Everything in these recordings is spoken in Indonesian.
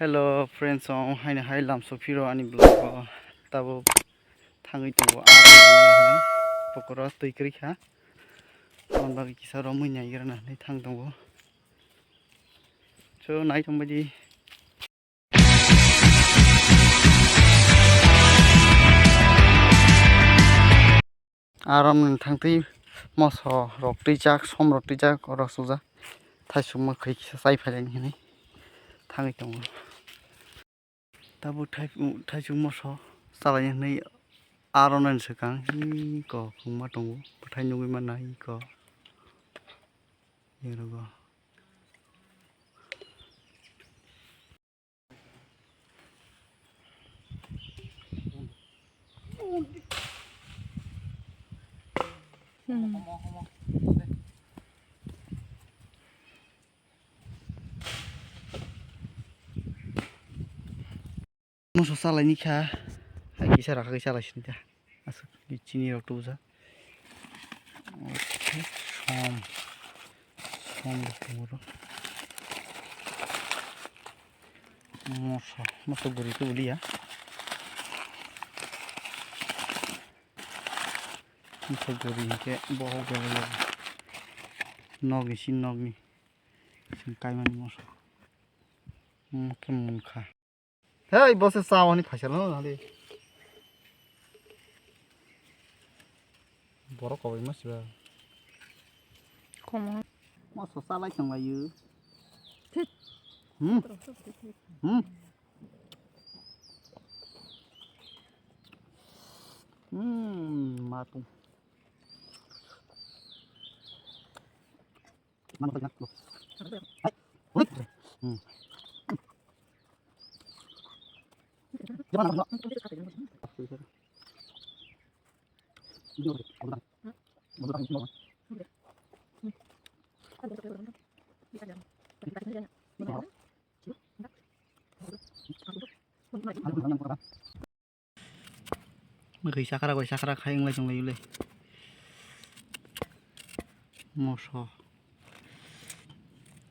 Hello friends, haina hai lam sofiro ani blog tabo thangai tongo aro pokora toikri kha on bagi kisa ro munya irana nei thang tongo so nai tongbaji aram thangtei moso rok tijak som rok tijak orok suja thaisuma khai kisa sai phailani hinai thangai tongo tabo thaisu moso salai nei aronan sekang hi ko khungma tongo pathai nugui mana hi ko yerogo moso salai ni kha hai kisa rakha kisa laisini ta asu chini rok tuja som tongo moso guri tu buli ya moso guri ke boho gele nogi sin nogi sin kaimani moso ke munkha hey bose sawani phaisalo hali borok koi masiba komo moso salai tonglayu matung mana banyak lo hai jangan nak Mari sakara khaing lai jong lai yule moso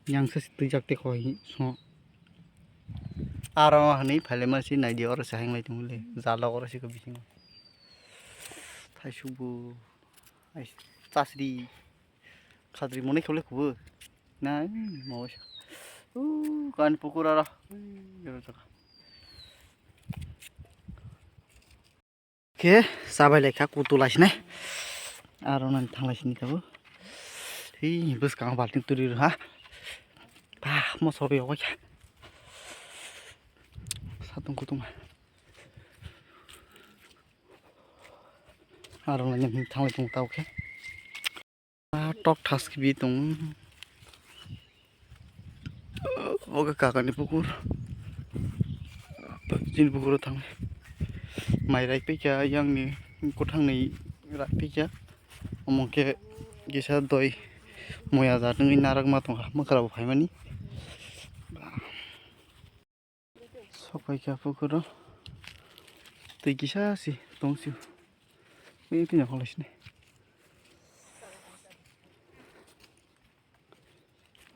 yang sesitujak te khoi so aro hani phale masi nai di or sahing lai jong le jalo or si ko bising thai subu ai tasri khadri mone khole khubu na mo kan pukura ra ke sabai lekha kutulasne aro nan thanglaisini kabo hi bus kang balting turi ha pa mo sobe oka satung kutung aro nan thanglai tung tau ke tok thas ki bi tung oga kakani pukur jin pukur thang mai rai pecha yang ni ko thang nei rai pecha omongke gisa doi moya ja ngi narak ma tong ma khara phaimani sokai ka pukuro tei gisa si tongsiu mi pinya kholasne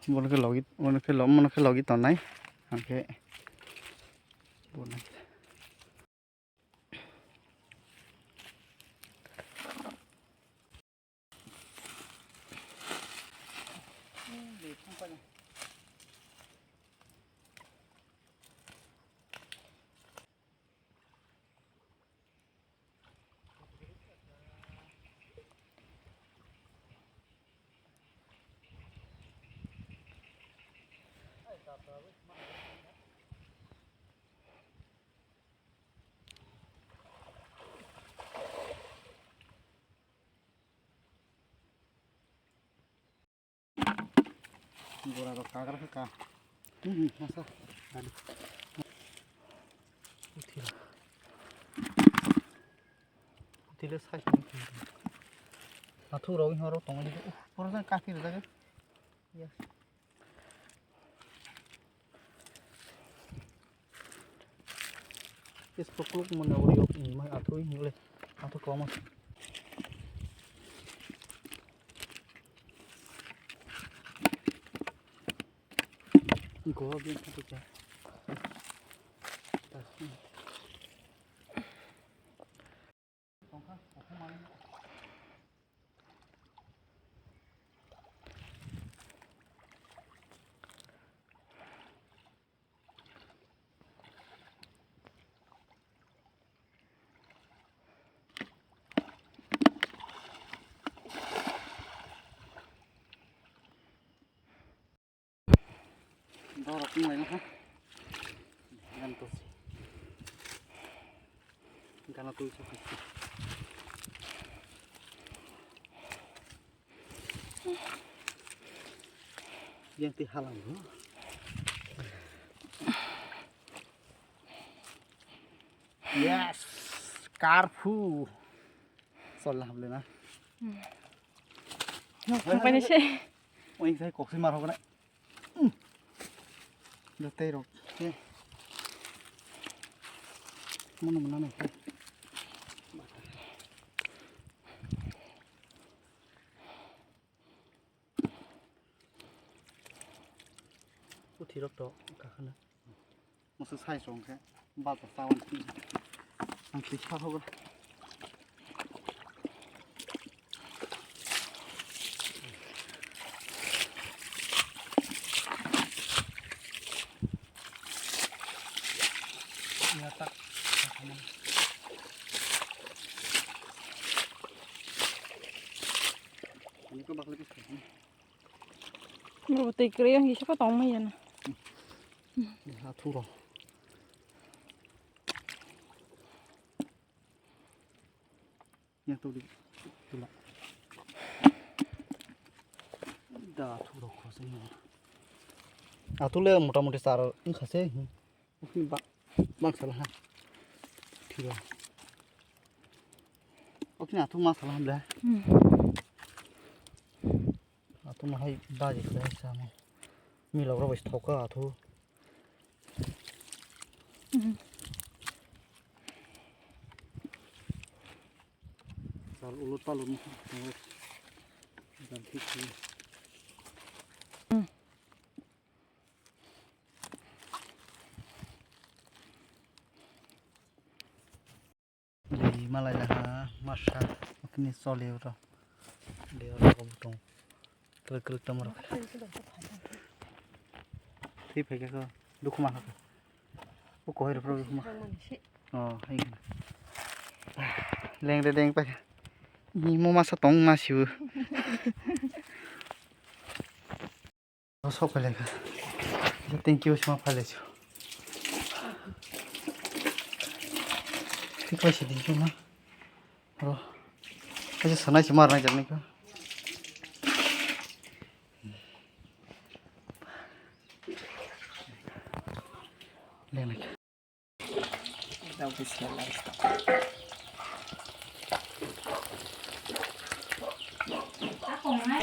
monake logi tonai angke bonai gora ro kagar ka masa ani utile sai athu ro horo tongi pora kafi ro daga yes es pokluk mana uri ok ini mah athu hingule athu komas gua bien tu Ngoài nó ha. Gan tôi. Gan tôi cho cái. Yang ti halang nữa. Yes, Carfu. Sol làm lên á. Không phải thế. Anh thấy cột xi măng không đấy. Được tê rồi. Mana nih? Putih rok to kakaknya. Maksud saya song kan, batas tahun ini. Nanti siapa hoga? Nyatak kakaknya. Ini kok bakal lebih sekali. Berarti kira yang siapa tahu mah ya na. Atur rồi. Yang tu lah. Dah atur rồi kau sini. Atur le moटा-moti sar khase. Ini bang salah. ठीक है. Oke atur masalah belah. Atur mah hai baji belah sama. Milau rawis thoka atur. Sal ulut palun terus ganti sih. Jadi malai lah masa ini soleh udah dia orang kampung terkel tamar. Sip है क्या दुख मार का वो कोई प्रॉब्लम मार hay lên đây đenไปนี่mua masa tong masih sok lagi thank you semua pale sih ठीक पैसे दी क्यों ना और ऐसे सना से मारना चलने का लेने का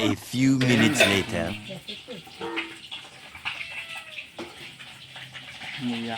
A few minutes later. Iya.